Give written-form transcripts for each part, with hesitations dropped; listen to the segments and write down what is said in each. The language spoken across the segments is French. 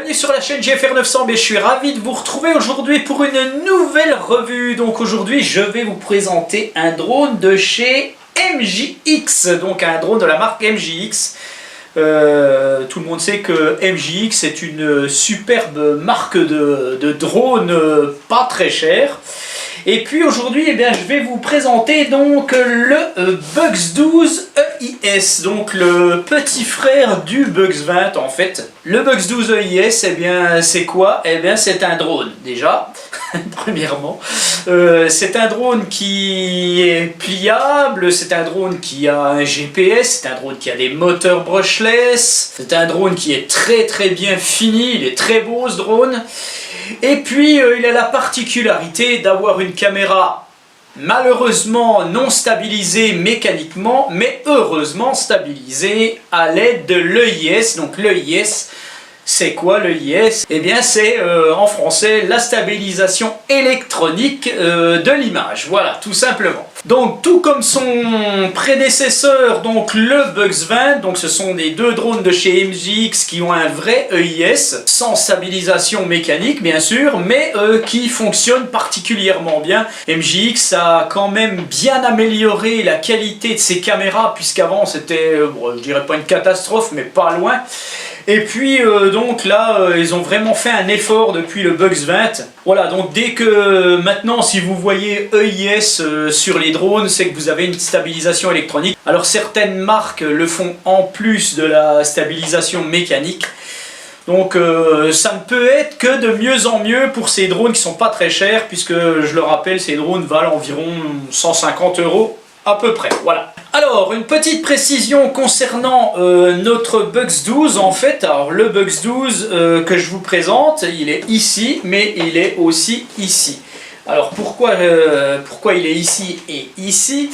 Bienvenue sur la chaîne GFR 900, je suis ravi de vous retrouver aujourd'hui pour une nouvelle revue. Donc aujourd'hui je vais vous présenter un drone de chez MJX, donc un drone de la marque MJX. Tout le monde sait que MJX est une superbe marque de drone pas très cher. Et puis aujourd'hui, je vais vous présenter donc le Bugs 12 EIS, donc le petit frère du Bugs 20 en fait. Le Bugs 12 EIS, c'est quoi? C'est un drone déjà, premièrement. C'est un drone qui est pliable, c'est un drone qui a un GPS, c'est un drone qui a des moteurs brushless, c'est un drone qui est très bien fini, il est très beau ce drone. Et puis il a la particularité d'avoir une caméra malheureusement non stabilisée mécaniquement, mais heureusement stabilisée à l'aide de l'EIS. Donc l'EIS, c'est quoi l'EIS? C'est en français la stabilisation électronique de l'image, voilà, tout simplement. Donc tout comme son prédécesseur, donc le Bugs 20, donc ce sont des deux drones de chez MJX qui ont un vrai EIS, sans stabilisation mécanique bien sûr, mais qui fonctionne particulièrement bien. MJX a quand même bien amélioré la qualité de ses caméras, puisqu'avant c'était, je dirais pas une catastrophe, mais pas loin. Et puis donc là, ils ont vraiment fait un effort depuis le Bugs 20. Voilà, donc dès que maintenant, si vous voyez EIS sur les drones, c'est que vous avez une stabilisation électronique. Alors certaines marques le font en plus de la stabilisation mécanique. Donc ça ne peut être que de mieux en mieux pour ces drones qui sont pas très chers, puisque je le rappelle, ces drones valent environ 150 € à peu près, voilà. Alors, une petite précision concernant notre Bugs 12 en fait. Alors le Bugs 12 que je vous présente, il est ici, mais il est aussi ici. Alors pourquoi il est ici et ici?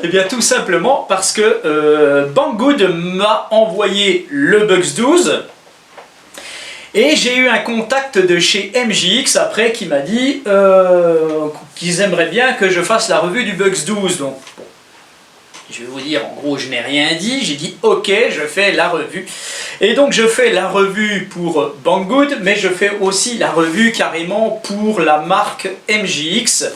Eh bien tout simplement parce que Banggood m'a envoyé le Bugs 12. Et j'ai eu un contact de chez MJX après qui m'a dit qu'ils aimeraient bien que je fasse la revue du Bugs 12. Donc, bon, je vais vous dire, en gros, je n'ai rien dit. J'ai dit ok, je fais la revue. Et donc, je fais la revue pour Banggood, mais je fais aussi la revue carrément pour la marque MJX.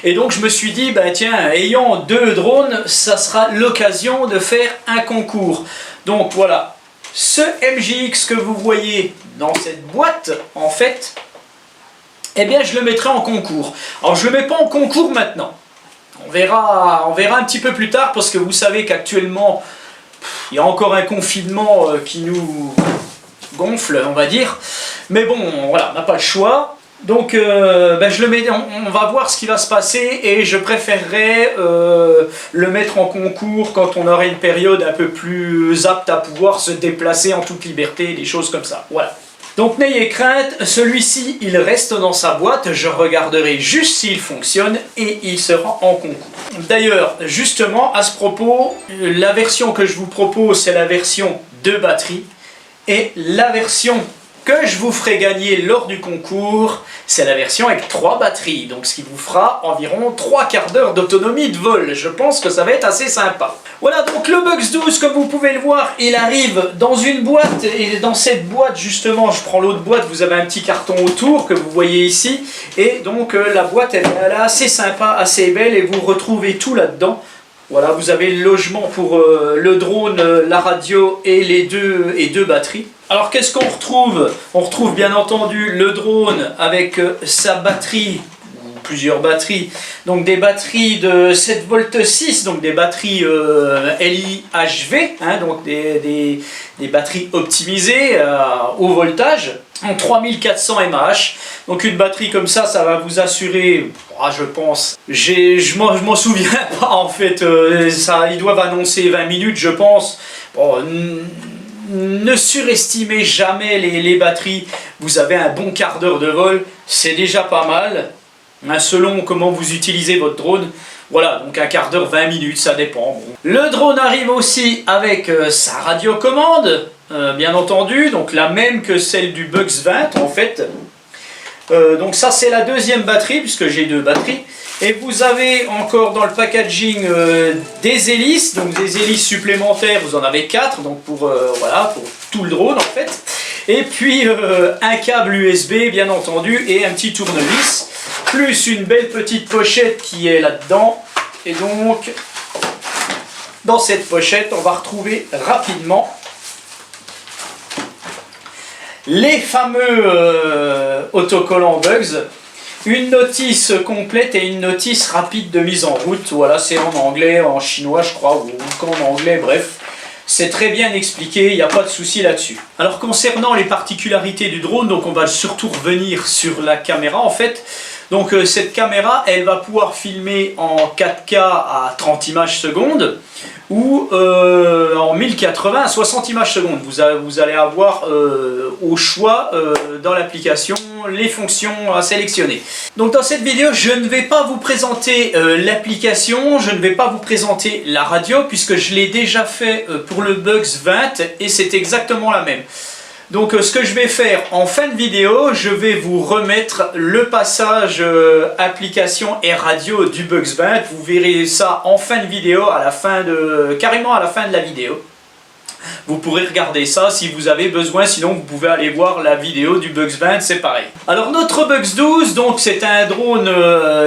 Et donc, je me suis dit, tiens, ayant deux drones, ça sera l'occasion de faire un concours. Donc, voilà. Ce MJX que vous voyez dans cette boîte, en fait, je le mettrai en concours. Alors, je ne le mets pas en concours maintenant. On verra un petit peu plus tard, parce que vous savez qu'actuellement, il y a encore un confinement qui nous gonfle, on va dire. Mais bon, voilà, on n'a pas le choix. Donc je le mets, on va voir ce qui va se passer, et je préférerais le mettre en concours quand on aura une période un peu plus apte à pouvoir se déplacer en toute liberté, des choses comme ça. Voilà. Donc n'ayez crainte, celui-ci il reste dans sa boîte, je regarderai juste s'il fonctionne et il sera en concours. D'ailleurs, justement, à ce propos, la version que je vous propose, c'est la version 2 batteries, et la version que je vous ferai gagner lors du concours, c'est la version avec 3 batteries, donc ce qui vous fera environ 3/4 d'heure d'autonomie de vol. Je pense que ça va être assez sympa. Voilà, donc le Bugs 12, comme vous pouvez le voir, il arrive dans une boîte, et dans cette boîte, justement, je prends l'autre boîte, vous avez un petit carton autour que vous voyez ici, et donc la boîte, elle est assez sympa, assez belle, et vous retrouvez tout là-dedans. Voilà, vous avez le logement pour le drone, la radio et les deux batteries. Alors qu'est-ce qu'on retrouve? On retrouve bien entendu le drone avec sa batterie, ou plusieurs batteries, donc des batteries de 7,6 V, donc des batteries LIHV, hein, donc des batteries optimisées au voltage, en 3400 mAh. Donc une batterie comme ça va vous assurer, je pense, je m'en souviens pas en fait, ils doivent annoncer 20 minutes je pense. Bon, ne surestimez jamais les batteries, vous avez un bon quart d'heure de vol, c'est déjà pas mal, hein, selon comment vous utilisez votre drone. Voilà, donc un quart d'heure, 20 minutes, ça dépend. Bon. Le drone arrive aussi avec sa radiocommande, bien entendu, donc la même que celle du Bugs 20 en fait. Donc ça c'est la deuxième batterie, puisque j'ai deux batteries. Et vous avez encore dans le packaging des hélices, donc des hélices supplémentaires, vous en avez 4, donc pour, voilà, pour tout le drone en fait. Et puis un câble USB bien entendu et un petit tournevis, plus une belle petite pochette qui est là-dedans. Et donc dans cette pochette on va retrouver rapidement les fameux autocollants Bugs, une notice complète et une notice rapide de mise en route. Voilà, c'est en anglais, en chinois je crois, ou en anglais, bref. C'est très bien expliqué, il n'y a pas de souci là-dessus. Alors concernant les particularités du drone, donc on va surtout revenir sur la caméra en fait. Donc cette caméra, elle va pouvoir filmer en 4K à 30 images secondes ou en 1080 à 60 images secondes. Vous allez avoir au choix dans l'application les fonctions à sélectionner. Donc dans cette vidéo, je ne vais pas vous présenter l'application, je ne vais pas vous présenter la radio puisque je l'ai déjà fait pour le Bugs 20 et c'est exactement la même. Donc ce que je vais faire en fin de vidéo, je vais vous remettre le passage application et radio du Bugs 20. Vous verrez ça en fin de vidéo, carrément à la fin de la vidéo. Vous pourrez regarder ça si vous avez besoin, sinon vous pouvez aller voir la vidéo du Bugs 20, c'est pareil. Alors notre Bugs 12, donc c'est un drone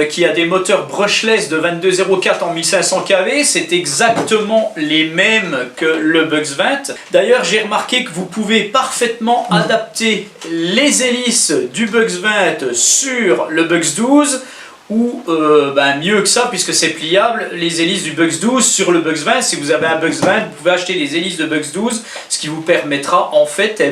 qui a des moteurs brushless de 2204 en 1500 kV, c'est exactement les mêmes que le Bugs 20. D'ailleurs j'ai remarqué que vous pouvez parfaitement adapter les hélices du Bugs 20 sur le Bugs 12, ou mieux que ça puisque c'est pliable, les hélices du Bugs 12 sur le Bugs 20. Si vous avez un Bugs 20, vous pouvez acheter les hélices de Bugs 12, ce qui vous permettra en fait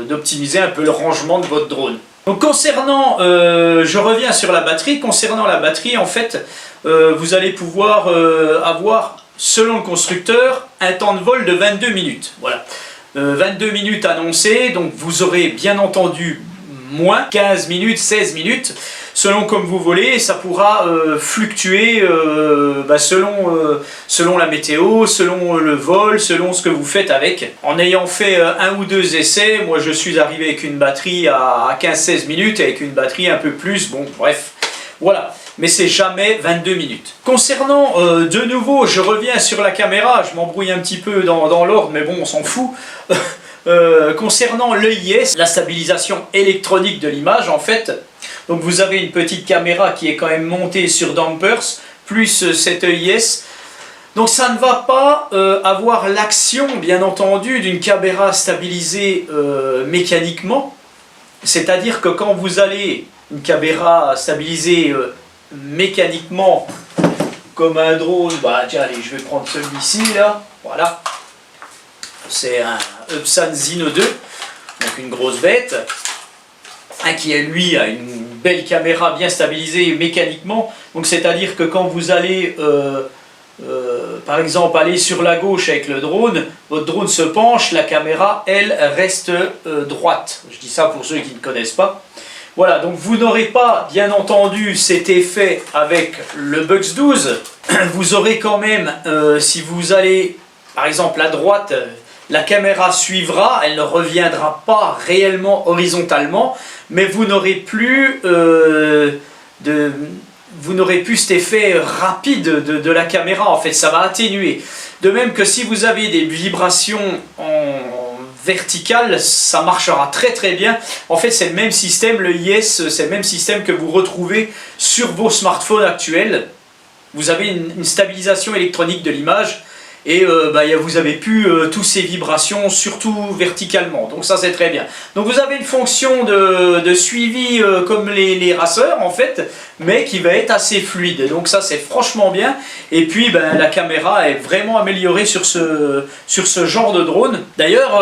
d'optimiser un peu le rangement de votre drone. Donc concernant, je reviens sur la batterie, concernant la batterie en fait, vous allez pouvoir avoir, selon le constructeur, un temps de vol de 22 minutes. Voilà, 22 minutes annoncées, donc vous aurez bien entendu moins 15 minutes, 16 minutes, selon comme vous voulez. Ça pourra fluctuer selon la météo, selon le vol, selon ce que vous faites avec. En ayant fait un ou deux essais, moi je suis arrivé avec une batterie à 15-16 minutes, avec une batterie un peu plus, bon bref, voilà. Mais c'est jamais 22 minutes. Concernant, de nouveau, je reviens sur la caméra, je m'embrouille un petit peu dans l'ordre, mais bon, on s'en fout. Concernant l'EIS, la stabilisation électronique de l'image en fait, donc vous avez une petite caméra qui est quand même montée sur dampers, plus cette EIS. Donc ça ne va pas avoir l'action bien entendu d'une caméra stabilisée mécaniquement. C'est-à-dire que quand vous allez une caméra stabilisée mécaniquement comme un drone, tiens allez je vais prendre celui-ci là, voilà. C'est un Epson Zino 2, donc une grosse bête, qui lui a une belle caméra bien stabilisée mécaniquement. Donc c'est-à-dire que quand vous allez par exemple aller sur la gauche avec le drone, votre drone se penche, la caméra elle reste droite. Je dis ça pour ceux qui ne connaissent pas. Voilà, donc vous n'aurez pas bien entendu cet effet avec le Bugs 12. Vous aurez quand même, si vous allez par exemple à droite, la caméra suivra, elle ne reviendra pas réellement horizontalement, mais vous n'aurez plus cet effet rapide de la caméra, en fait, ça va atténuer. De même que si vous avez des vibrations en verticale, ça marchera très très bien. En fait, c'est le même système, le IS, c'est le même système que vous retrouvez sur vos smartphones actuels. Vous avez une stabilisation électronique de l'image. Et vous avez plus toutes ces vibrations, surtout verticalement. Donc ça c'est très bien. Donc vous avez une fonction de suivi comme les raceurs en fait, mais qui va être assez fluide. Donc ça c'est franchement bien. Et puis la caméra est vraiment améliorée sur ce genre de drone. D'ailleurs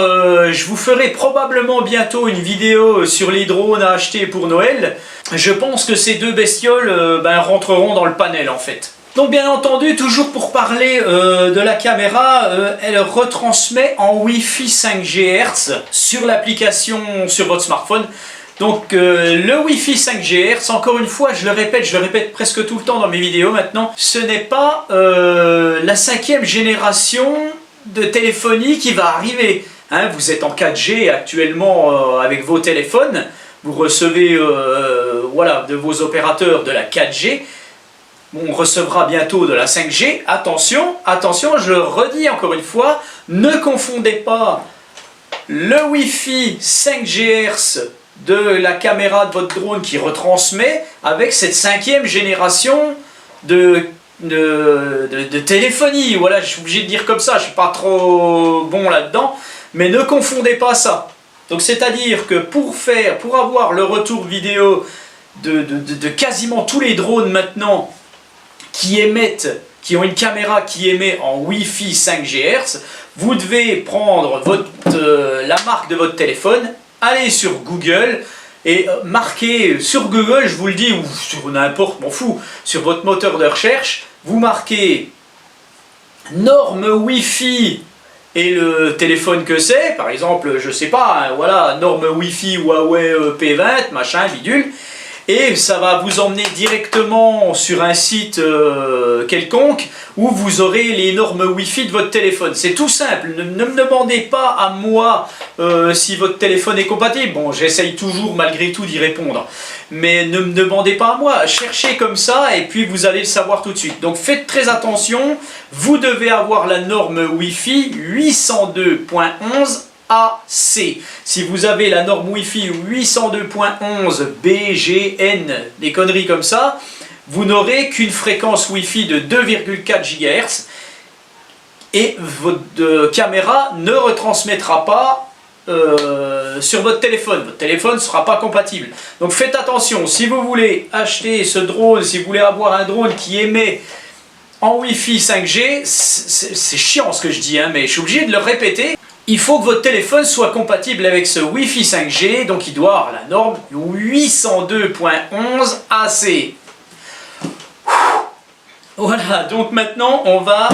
je vous ferai probablement bientôt une vidéo sur les drones à acheter pour Noël. Je pense que ces deux bestioles rentreront dans le panel en fait. Donc bien entendu, toujours pour parler de la caméra, elle retransmet en Wi-Fi 5 GHz sur l'application sur votre smartphone. Donc le Wi-Fi 5 GHz, encore une fois, je le répète presque tout le temps dans mes vidéos maintenant, ce n'est pas la 5e génération de téléphonie qui va arriver. Hein, vous êtes en 4G actuellement avec vos téléphones, vous recevez de vos opérateurs de la 4G. On recevra bientôt de la 5G. Attention, attention, je le redis encore une fois, ne confondez pas le Wi-Fi 5 GHz de la caméra de votre drone qui retransmet avec cette 5e génération de téléphonie. Voilà, je suis obligé de dire comme ça, je suis pas trop bon là-dedans, mais ne confondez pas ça. Donc c'est-à-dire que pour avoir le retour vidéo de quasiment tous les drones maintenant qui ont une caméra qui émet en Wi-Fi 5 GHz, vous devez prendre la marque de votre téléphone, aller sur Google et marquer sur Google, je vous le dis, ou sur n'importe, m'en fous, sur votre moteur de recherche, vous marquez norme Wi-Fi et le téléphone que c'est, par exemple, je sais pas, hein, voilà, norme Wi-Fi Huawei P20, machin, bidule, et ça va vous emmener directement sur un site quelconque où vous aurez les normes Wi-Fi de votre téléphone. C'est tout simple, ne me demandez pas à moi si votre téléphone est compatible. Bon, j'essaye toujours malgré tout d'y répondre, mais ne me demandez pas à moi, cherchez comme ça et puis vous allez le savoir tout de suite. Donc faites très attention, vous devez avoir la norme Wi-Fi 802.11 AC. Si vous avez la norme Wi-Fi 802.11 BGN, des conneries comme ça, vous n'aurez qu'une fréquence Wi-Fi de 2,4 GHz et votre caméra ne retransmettra pas sur votre téléphone. Votre téléphone ne sera pas compatible. Donc faites attention, si vous voulez acheter ce drone, si vous voulez avoir un drone qui émet en Wi-Fi 5G, c'est chiant ce que je dis, hein, mais je suis obligé de le répéter. Il faut que votre téléphone soit compatible avec ce Wi-Fi 5G, donc il doit avoir la norme 802.11 AC. Voilà, donc maintenant on va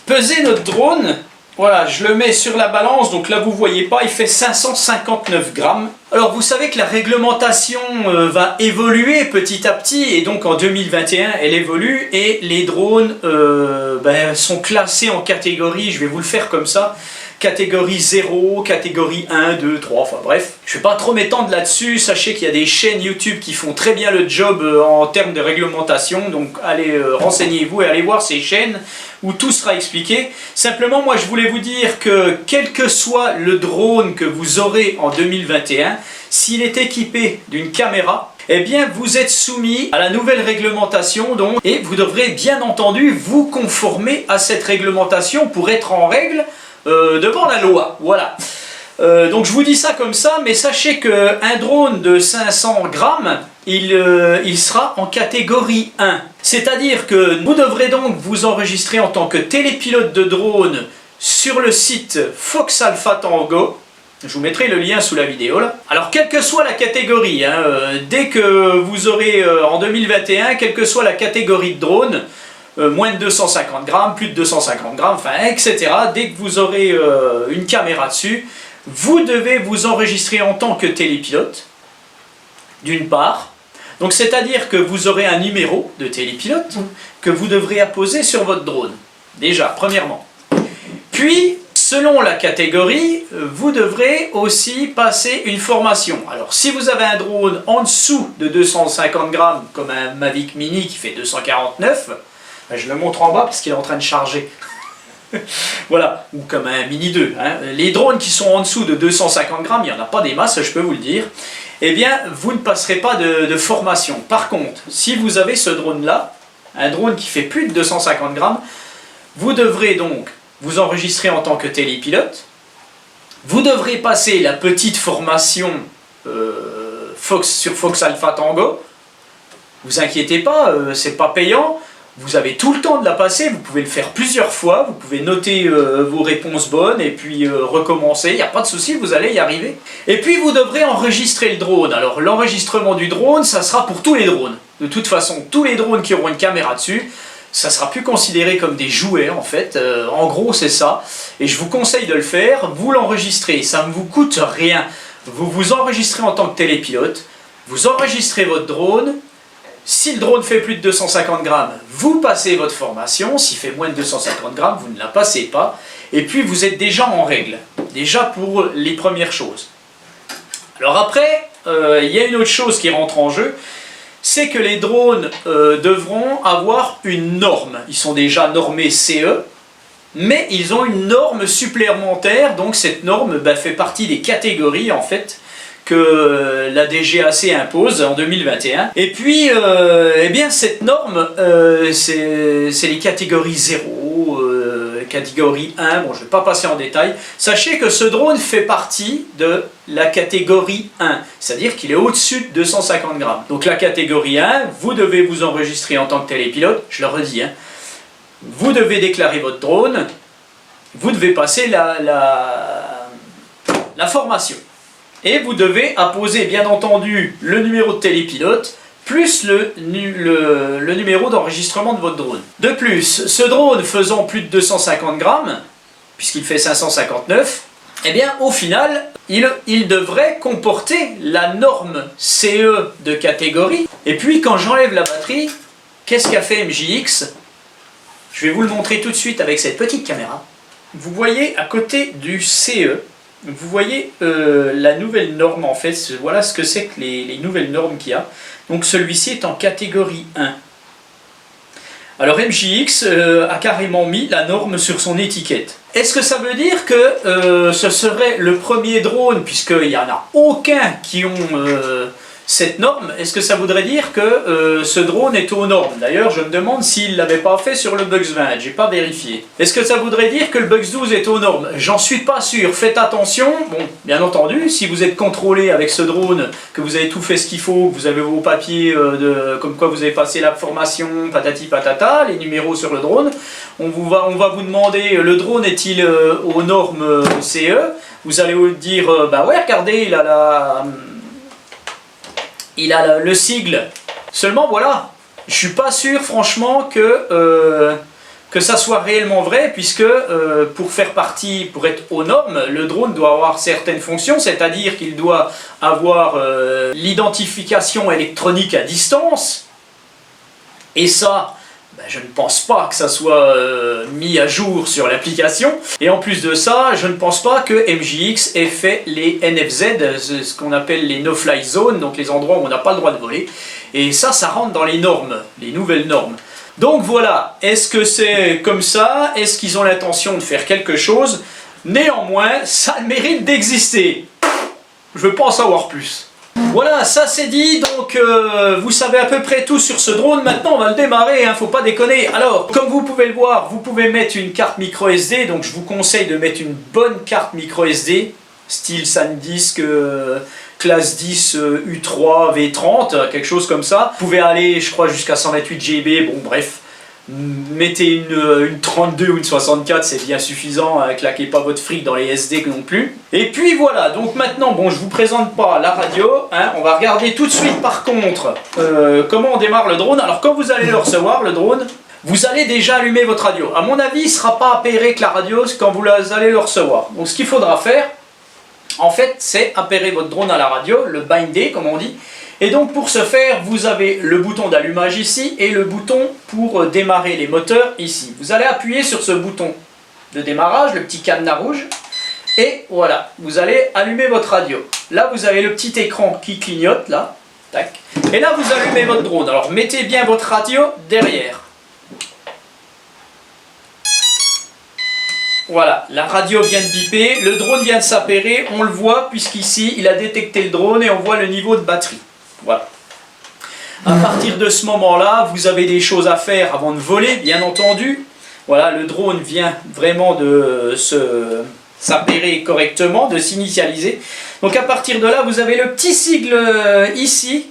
peser notre drone. Voilà, je le mets sur la balance, donc là vous voyez pas, il fait 559 grammes. Alors vous savez que la réglementation va évoluer petit à petit, et donc en 2021 elle évolue, et les drones sont classés en catégories, je vais vous le faire comme ça. Catégorie 0, catégorie 1, 2, 3, enfin bref. Je ne vais pas trop m'étendre là-dessus, sachez qu'il y a des chaînes YouTube qui font très bien le job en termes de réglementation, donc allez renseignez-vous et allez voir ces chaînes où tout sera expliqué. Simplement, moi je voulais vous dire que quel que soit le drone que vous aurez en 2021, s'il est équipé d'une caméra, eh bien vous êtes soumis à la nouvelle réglementation donc, et vous devrez bien entendu vous conformer à cette réglementation pour être en règle devant la loi, voilà. Donc je vous dis ça comme ça, mais sachez qu'un drone de 500 grammes, il sera en catégorie 1. C'est-à-dire que vous devrez donc vous enregistrer en tant que télépilote de drone sur le site Fox Alpha Tango. Je vous mettrai le lien sous la vidéo là. Alors quelle que soit la catégorie, hein, dès que vous aurez en 2021, quelle que soit la catégorie de drone, moins de 250 grammes, plus de 250 grammes, enfin, etc. Dès que vous aurez une caméra dessus, vous devez vous enregistrer en tant que télépilote, d'une part. Donc, c'est-à-dire que vous aurez un numéro de télépilote que vous devrez apposer sur votre drone. Déjà, premièrement. Puis, selon la catégorie, vous devrez aussi passer une formation. Alors, si vous avez un drone en dessous de 250 grammes, comme un Mavic Mini qui fait 249, je le montre en bas parce qu'il est en train de charger. Voilà, ou comme un Mini 2. Hein. Les drones qui sont en dessous de 250 grammes, il n'y en a pas des masses, je peux vous le dire. Eh bien, vous ne passerez pas de formation. Par contre, si vous avez ce drone-là, un drone qui fait plus de 250 grammes, vous devrez donc vous enregistrer en tant que télépilote. Vous devrez passer la petite formation sur Fox Alpha Tango. Vous inquiétez pas, c'est pas payant. Vous avez tout le temps de la passer, vous pouvez le faire plusieurs fois, vous pouvez noter vos réponses bonnes et puis recommencer, il n'y a pas de souci, vous allez y arriver. Et puis vous devrez enregistrer le drone. Alors l'enregistrement du drone, ça sera pour tous les drones. De toute façon, tous les drones qui auront une caméra dessus, ça sera plus considéré comme des jouets en fait. En gros c'est ça. Et je vous conseille de le faire, vous l'enregistrez, ça ne vous coûte rien. Vous vous enregistrez en tant que télépilote, vous enregistrez votre drone. Si le drone fait plus de 250 grammes, vous passez votre formation. S'il fait moins de 250 grammes, vous ne la passez pas. Et puis, vous êtes déjà en règle. Déjà pour les premières choses. Alors après, il y a une autre chose qui rentre en jeu. C'est que les drones devront avoir une norme. Ils sont déjà normés CE. mais ils ont une norme supplémentaire, donc cette norme fait partie des catégories en fait que la DGAC impose en 2021. Et puis, eh bien, cette norme, c'est les catégories 0, catégorie 1, bon je ne vais pas passer en détail. Sachez que ce drone fait partie de la catégorie 1, c'est-à-dire qu'il est au-dessus de 250 grammes. Donc la catégorie 1, vous devez vous enregistrer en tant que télépilote, je le redis, hein. Vous devez déclarer votre drone, vous devez passer la formation. Et vous devez apposer bien entendu le numéro de télépilote plus le numéro d'enregistrement de votre drone. De plus, ce drone faisant plus de 250 grammes, puisqu'il fait 559, eh bien au final, il devrait comporter la norme CE de catégorie. Et puis quand j'enlève la batterie, qu'est-ce qu'a fait MJX? Je vais vous le montrer tout de suite avec cette petite caméra. Vous voyez à côté du CE, vous voyez la nouvelle norme en fait, voilà ce que c'est que les nouvelles normes qu'il y a. Donc celui-ci est en catégorie 1. Alors MJX a carrément mis la norme sur son étiquette. Est-ce que ça veut dire que ce serait le premier drone, puisqu'il n'y en a aucun qui ont cette norme, est-ce que ça voudrait dire que ce drone est aux normes? D'ailleurs, je me demande s'il ne l'avait pas fait sur le Bugs 20, j'ai pas vérifié. Est-ce que ça voudrait dire que le Bugs 12 est aux normes? J'en suis pas sûr, faites attention. Bon, bien entendu, si vous êtes contrôlé avec ce drone, que vous avez tout fait ce qu'il faut, que vous avez vos papiers comme quoi vous avez passé la formation, patati patata, les numéros sur le drone, on va vous demander, le drone est-il aux normes CE? Vous allez vous dire, bah ouais, regardez, il a le sigle. Seulement voilà, je suis pas sûr franchement que ça soit réellement vrai, puisque pour être aux normes, le drone doit avoir certaines fonctions, c'est-à-dire qu'il doit avoir l'identification électronique à distance, et ça, je ne pense pas que ça soit mis à jour sur l'application. Et en plus de ça, je ne pense pas que MJX ait fait les NFZ, ce qu'on appelle les no-fly zones, donc les endroits où on n'a pas le droit de voler. Et ça rentre dans les normes, les nouvelles normes. Donc voilà, est-ce que c'est comme ça? Est-ce qu'ils ont l'intention de faire quelque chose? Néanmoins, ça a le mérite d'exister. Je veux pas en savoir plus. Voilà, ça c'est dit, donc vous savez à peu près tout sur ce drone. Maintenant on va le démarrer, hein, faut pas déconner. Alors, comme vous pouvez le voir, vous pouvez mettre une carte micro SD, donc je vous conseille de mettre une bonne carte micro SD, style SanDisk, classe 10 U3 V30, quelque chose comme ça. Vous pouvez aller, je crois, jusqu'à 128 GB, bon bref. Mettez une 32 ou une 64, c'est bien suffisant, claquez pas votre fric dans les SD non plus. Et puis voilà, donc maintenant, bon, je vous présente pas la radio, hein, on va regarder tout de suite par contre comment on démarre le drone. Alors quand vous allez le recevoir, le drone, vous allez déjà allumer votre radio. À mon avis, il ne sera pas appairé que la radio quand vous allez le recevoir. Donc ce qu'il faudra faire, en fait, c'est appairer votre drone à la radio, le binder comme on dit. Et donc pour ce faire, vous avez le bouton d'allumage ici et le bouton pour démarrer les moteurs ici. Vous allez appuyer sur ce bouton de démarrage, le petit cadenas rouge, et voilà, vous allez allumer votre radio. Là vous avez le petit écran qui clignote, là, tac, et là vous allumez votre drone. Alors mettez bien votre radio derrière. Voilà, la radio vient de biper, le drone vient de s'appairer, on le voit puisqu'ici il a détecté le drone et on voit le niveau de batterie. Voilà. À partir de ce moment-là, vous avez des choses à faire avant de voler, bien entendu. Voilà, le drone vient vraiment de s'appairer correctement, de s'initialiser. Donc à partir de là, vous avez le petit sigle ici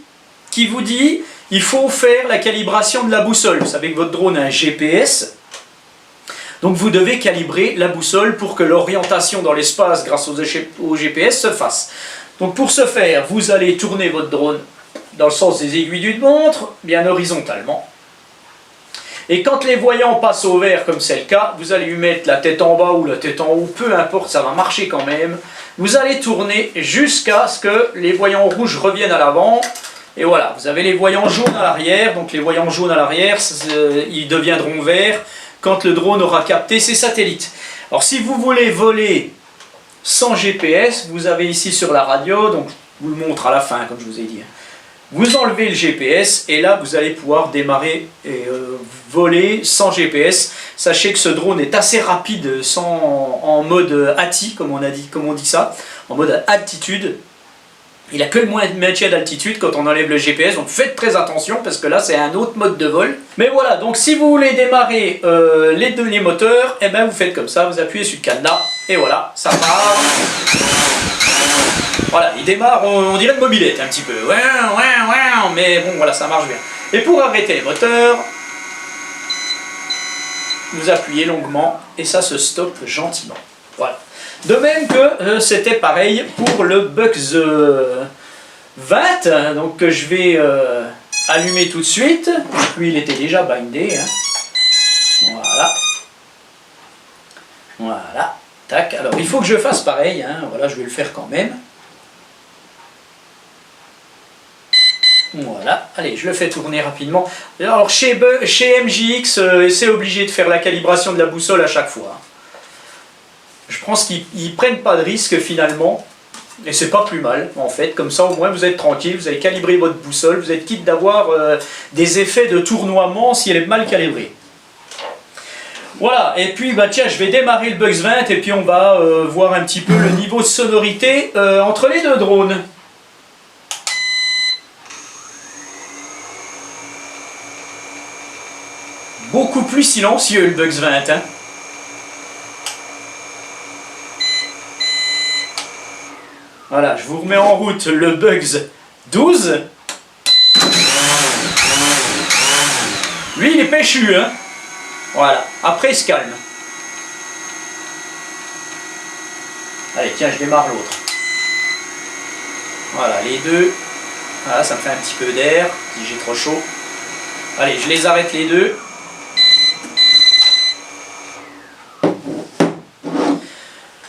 qui vous dit il faut faire la calibration de la boussole. Vous savez que votre drone a un GPS. Donc vous devez calibrer la boussole pour que l'orientation dans l'espace grâce au GPS se fasse. Donc pour ce faire, vous allez tourner votre drone dans le sens des aiguilles d'une montre, bien horizontalement. Et quand les voyants passent au vert, comme c'est le cas, vous allez lui mettre la tête en bas ou la tête en haut, peu importe, ça va marcher quand même. Vous allez tourner jusqu'à ce que les voyants rouges reviennent à l'avant. Et voilà, vous avez les voyants jaunes à l'arrière. Donc les voyants jaunes à l'arrière, ils deviendront verts quand le drone aura capté ses satellites. Alors si vous voulez voler sans GPS, vous avez ici sur la radio, donc je vous le montre à la fin comme je vous ai dit. Vous enlevez le GPS et là vous allez pouvoir démarrer voler sans GPS. Sachez que ce drone est assez rapide en mode ATI, comme on dit ça, en mode altitude. Il a que le maintien d'altitude quand on enlève le GPS, donc faites très attention parce que là c'est un autre mode de vol. Mais voilà, donc si vous voulez démarrer les moteurs, et ben vous faites comme ça, vous appuyez sur le cadenas et voilà, ça part. Voilà, il démarre, on dirait une mobilette un petit peu, ouais, mais bon voilà, ça marche bien. Et pour arrêter les moteurs, vous appuyez longuement et ça se stoppe gentiment. Voilà. De même que c'était pareil pour le Bugs 20, donc que je vais allumer tout de suite. Lui il était déjà bindé. Hein. Voilà. Voilà. Tac. Alors il faut que je fasse pareil. Hein. Voilà, je vais le faire quand même. Voilà, allez, je le fais tourner rapidement. Alors chez MJX, c'est obligé de faire la calibration de la boussole à chaque fois. Je pense qu'ils prennent pas de risque finalement, et c'est pas plus mal en fait, comme ça au moins vous êtes tranquille, vous avez calibré votre boussole, vous êtes quitte d'avoir des effets de tournoiement si elle est mal calibrée. Voilà, et puis bah tiens, je vais démarrer le Bugs 20 et puis on va voir un petit peu le niveau de sonorité entre les deux drones. Beaucoup plus silencieux le Bugs 20. Hein. Voilà, je vous remets en route le Bugs 12. Lui, il est péchu, hein. Voilà, après il se calme. Allez, tiens, je démarre l'autre. Voilà, les deux. Voilà, ça me fait un petit peu d'air, si j'ai trop chaud. Allez, je les arrête les deux.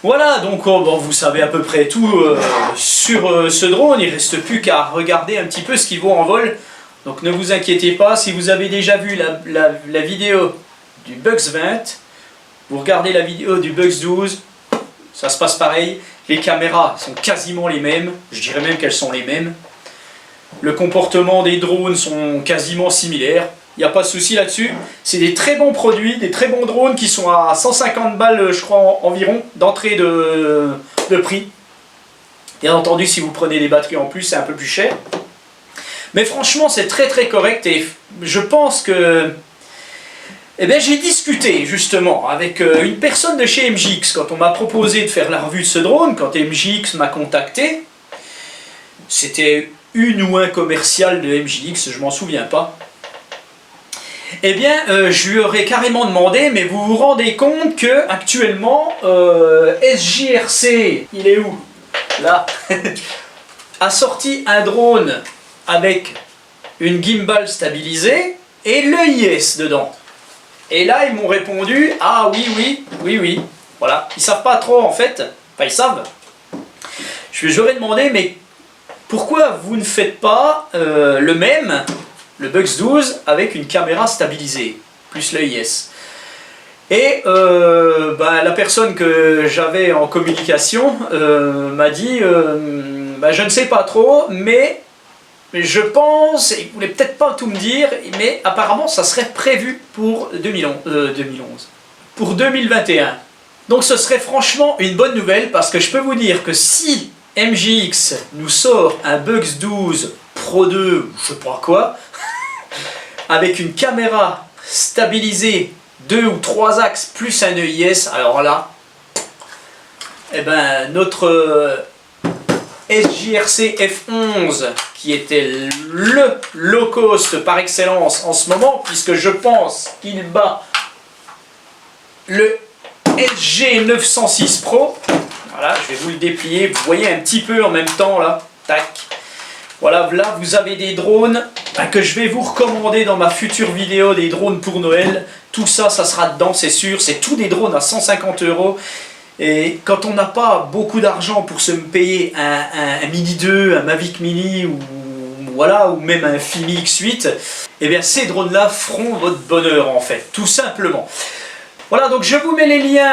Voilà, donc bon, vous savez à peu près tout sur ce drone, il ne reste plus qu'à regarder un petit peu ce qu'il vaut en vol. Donc ne vous inquiétez pas, si vous avez déjà vu la vidéo du Bugs 20, vous regardez la vidéo du Bugs 12, ça se passe pareil, les caméras sont quasiment les mêmes, je dirais même qu'elles sont les mêmes. Le comportement des drones sont quasiment similaires. Il n'y a pas de souci là-dessus. C'est des très bons produits, des très bons drones qui sont à 150 balles, je crois, environ, d'entrée de prix. Bien entendu, si vous prenez des batteries en plus, c'est un peu plus cher. Mais franchement, c'est très très correct et je pense que... Eh bien, j'ai discuté justement avec une personne de chez MJX quand on m'a proposé de faire la revue de ce drone, quand MJX m'a contacté. C'était une ou un commercial de MJX, je m'en souviens pas. Eh bien, je lui aurais carrément demandé, mais vous vous rendez compte que actuellement, SJRC, il est où? Là, a sorti un drone avec une gimbal stabilisée et l'EIS dedans. Et là, ils m'ont répondu, ah oui, voilà. Ils savent pas trop en fait, enfin ils savent. J'aurais demandé, mais pourquoi vous ne faites pas le même, le Bugs 12 avec une caméra stabilisée, plus l'EIS. Et la personne que j'avais en communication m'a dit, je ne sais pas trop, mais je pense, il ne voulait peut-être pas tout me dire, mais apparemment ça serait prévu pour 2011, pour 2021. Donc ce serait franchement une bonne nouvelle, parce que je peux vous dire que si MJX nous sort un Bugs 12 Pro 2, je sais pas quoi, avec une caméra stabilisée 2 ou 3 axes plus un EIS, alors là, eh ben, notre SJRC F11, qui était le low cost par excellence en ce moment, puisque je pense qu'il bat le SG 906 Pro. Voilà, je vais vous le déplier, vous voyez un petit peu en même temps là, tac. Voilà, là vous avez des drones que je vais vous recommander dans ma future vidéo, des drones pour Noël. Tout ça, ça sera dedans, c'est sûr. C'est tous des drones à 150 €. Et quand on n'a pas beaucoup d'argent pour se payer un Mini 2, un Mavic Mini ou voilà, ou même un Fimi X8, eh bien ces drones-là feront votre bonheur en fait, tout simplement. Voilà, donc je vous mets les liens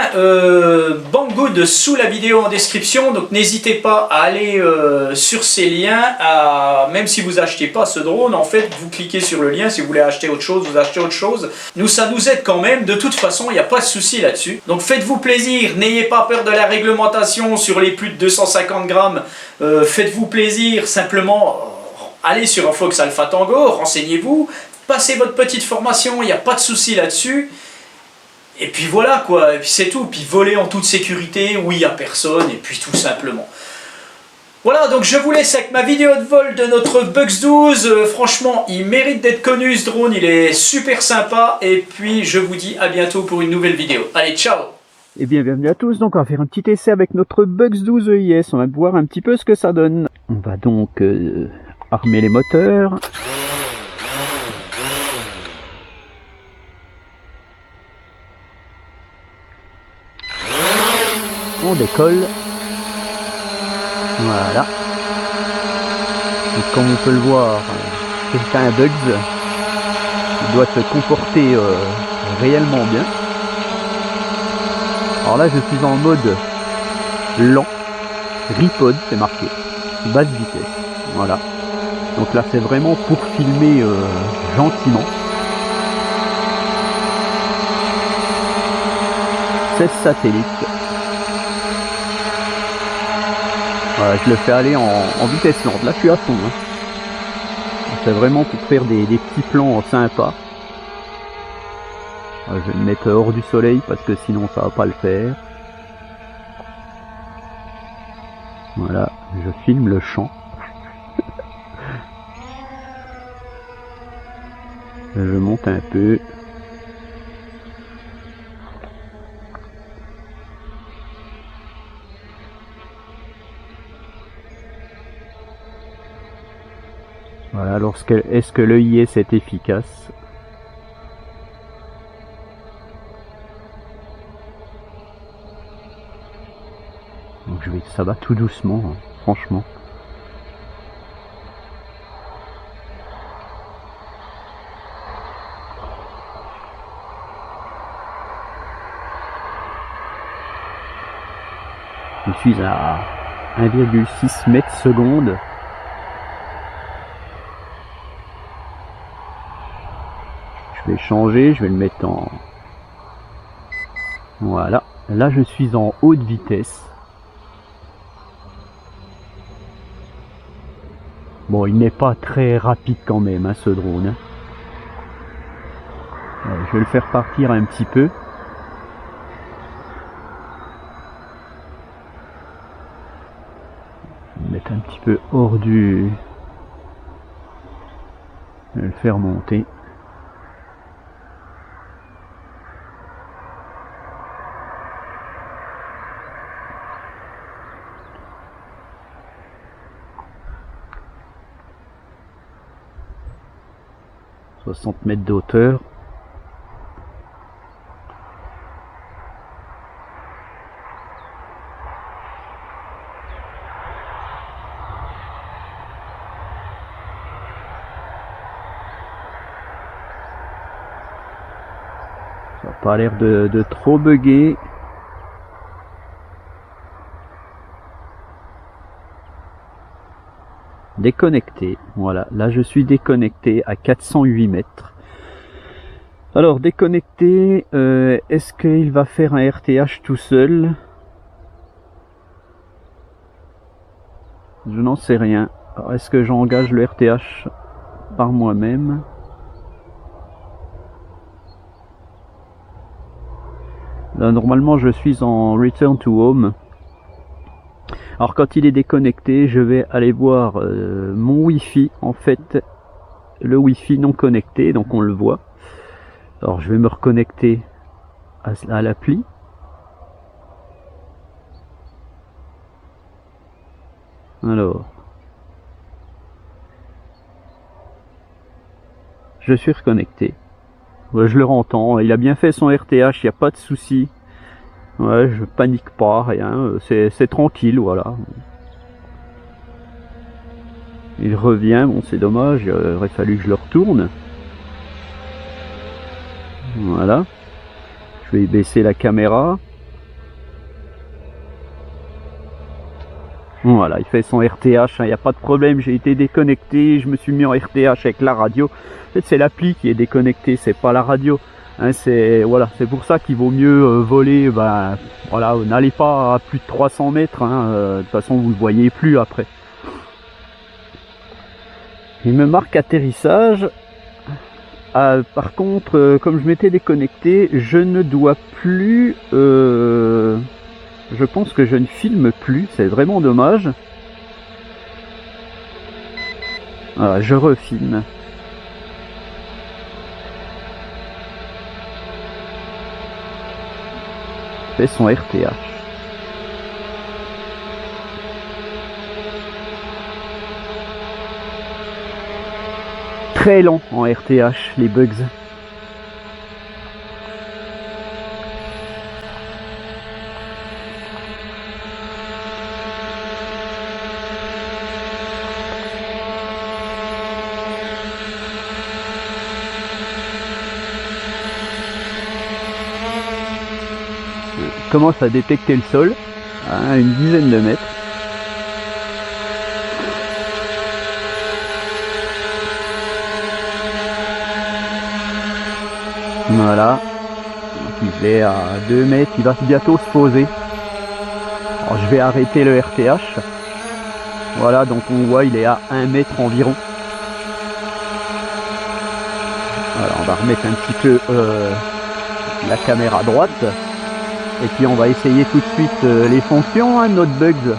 Banggood sous la vidéo en description, donc n'hésitez pas à aller sur ces liens, même si vous achetez pas ce drone, en fait vous cliquez sur le lien, si vous voulez acheter autre chose, vous achetez autre chose. Nous, ça nous aide quand même, de toute façon il n'y a pas de souci là-dessus. Donc faites-vous plaisir, n'ayez pas peur de la réglementation sur les plus de 250 grammes, faites-vous plaisir, simplement allez sur un Fox Alpha Tango, renseignez-vous, passez votre petite formation, il n'y a pas de souci là-dessus. Et puis voilà quoi, et puis c'est tout, puis voler en toute sécurité, où il n'y a personne, et puis tout simplement. Voilà, donc je vous laisse avec ma vidéo de vol de notre Bugs 12, franchement il mérite d'être connu ce drone, il est super sympa, et puis je vous dis à bientôt pour une nouvelle vidéo. Allez, ciao! Eh bien, bienvenue à tous, donc on va faire un petit essai avec notre Bugs 12 EIS, on va voir un petit peu ce que ça donne. On va donc armer les moteurs. On décolle. Voilà. Donc, comme on peut le voir, c'est un Bugs. Il doit se comporter réellement bien. Alors là, je suis en mode lent. Repod, c'est marqué. Basse vitesse. Voilà. Donc là, c'est vraiment pour filmer gentiment. 16 satellites. Voilà, je le fais aller en vitesse lente. Là, je suis à fond. Hein. C'est vraiment pour faire des petits plans sympas. Je vais me mettre hors du soleil parce que sinon ça va pas le faire. Voilà, je filme le champ. Je monte un peu. Voilà, est-ce que l'EIS est efficace? Donc ça va tout doucement, hein, franchement. Je suis à 1,6 mètres seconde. Je vais changer, je vais le mettre en... Voilà. Là, je suis en haute vitesse. Bon, il n'est pas très rapide quand même, hein, ce drone. Je vais le faire partir un petit peu. Mettre un petit peu hors du... Je vais le faire monter. « 60 mètres de hauteur. » Ça n'a pas l'air de trop bugger. Déconnecté, voilà, là je suis déconnecté à 408 mètres. Alors déconnecté, est-ce qu'il va faire un RTH tout seul? Je n'en sais rien. Est-ce que j'engage le RTH par moi-même? Là normalement je suis en Return to Home. Alors quand il est déconnecté, je vais aller voir mon Wi-Fi, en fait, le Wi-Fi non connecté, donc on le voit. Alors je vais me reconnecter à l'appli. Alors, je suis reconnecté. Ouais, je le entends, il a bien fait son RTH, il n'y a pas de souci. Ouais, je panique pas, rien, c'est tranquille, voilà. Il revient, bon c'est dommage, il aurait fallu que je le retourne. Voilà. Je Je vais baisser la caméra. Voilà, il fait son RTH, il n'y a pas de problème, j'ai été déconnecté, je me suis mis en RTH avec la radio. En fait, c'est l'appli qui est déconnectée, c'est pas la radio. Hein, c'est voilà, c'est pour ça qu'il vaut mieux voler. Ben, voilà, n'allez pas à plus de 300 mètres, hein, de toute façon vous ne le voyez plus après. Il me marque atterrissage. Par contre, comme je m'étais déconnecté, je ne dois plus... je pense que je ne filme plus, c'est vraiment dommage. Voilà, je refilme. Fait son RTH. Très lent en RTH, les bugs. Commence à détecter le sol à une dizaine de mètres. Voilà, donc il est à 2 mètres, il va bientôt se poser. Alors, je vais arrêter le RTH. Voilà, donc on voit il est à 1 mètre environ. Voilà, on va remettre un petit peu la caméra à droite. Et puis on va essayer tout de suite les fonctions, hein, notre bugs.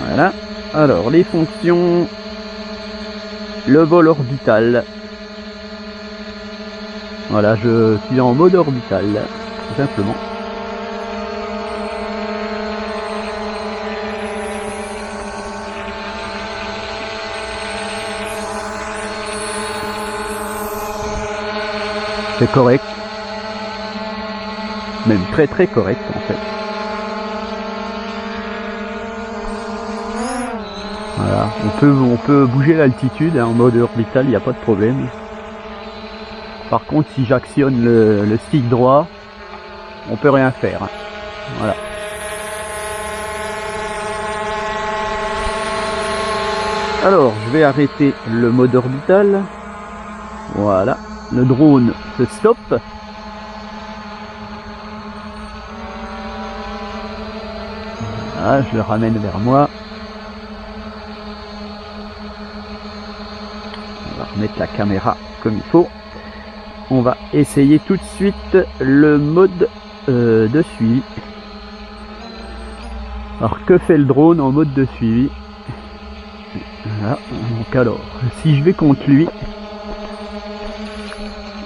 Voilà. Alors les fonctions, le vol orbital. Voilà, je suis en mode orbital, tout simplement. C'est correct, même très très correct en fait. Voilà, on peut bouger l'altitude hein, en mode orbital, il n'y a pas de problème. Par contre, si j'actionne le stick droit, on peut rien faire. Voilà. Alors, je vais arrêter le mode orbital. Voilà. Le drone se stoppe. Voilà, je le ramène vers moi. On va remettre la caméra comme il faut. On va essayer tout de suite le mode de suivi. Alors que fait le drone en mode de suivi? Voilà, donc alors, si je vais contre lui,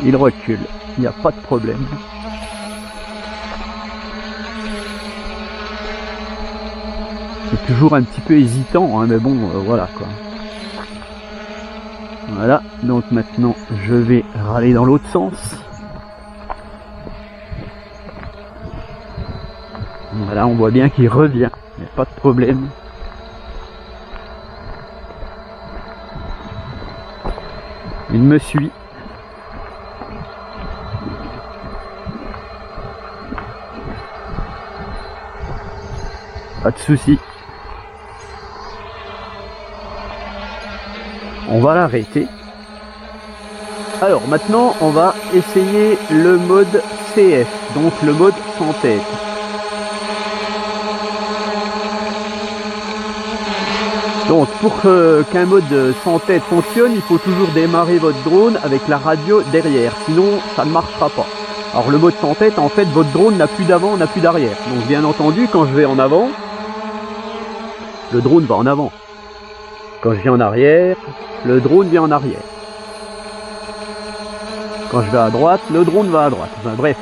il recule, il n'y a pas de problème. C'est toujours un petit peu hésitant, hein, mais bon, voilà quoi. Voilà, donc maintenant je vais râler dans l'autre sens. Voilà, on voit bien qu'il revient, il n'y a pas de problème. Il me suit. Pas de souci. On va l'arrêter. Alors maintenant on va essayer le mode CF, donc le mode sans tête. Donc pour qu'un mode sans tête fonctionne, il faut toujours démarrer votre drone avec la radio derrière, sinon ça ne marchera pas. Alors le mode sans tête, en fait votre drone n'a plus d'avant, n'a plus d'arrière. Donc bien entendu quand je vais en avant, le drone va en avant. Quand je viens en arrière, le drone vient en arrière. Quand je vais à droite, le drone va à droite. Enfin bref.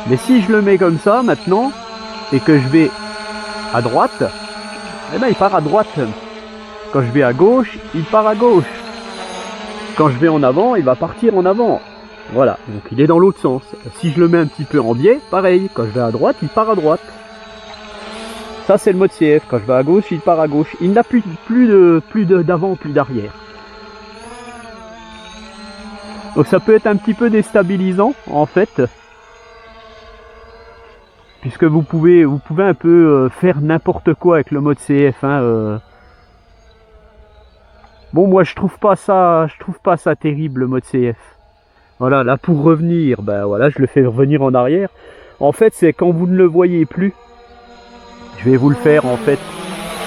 Mais si je le mets comme ça maintenant, et que je vais à droite, eh ben il part à droite. Quand je vais à gauche, il part à gauche. Quand je vais en avant, il va partir en avant. Voilà, donc il est dans l'autre sens. Si je le mets un petit peu en biais, pareil. Quand je vais à droite, il part à droite. Ça c'est le mode CF, quand je vais à gauche, il part à gauche. Il n'a plus d'avant, plus d'arrière. Donc ça peut être un petit peu déstabilisant en fait, puisque vous pouvez un peu faire n'importe quoi avec le mode CF. Hein, Bon, moi je trouve pas ça terrible le mode CF. Voilà, là pour revenir, ben voilà, je le fais revenir en arrière. En fait, c'est quand vous ne le voyez plus. Je vais vous le faire en fait.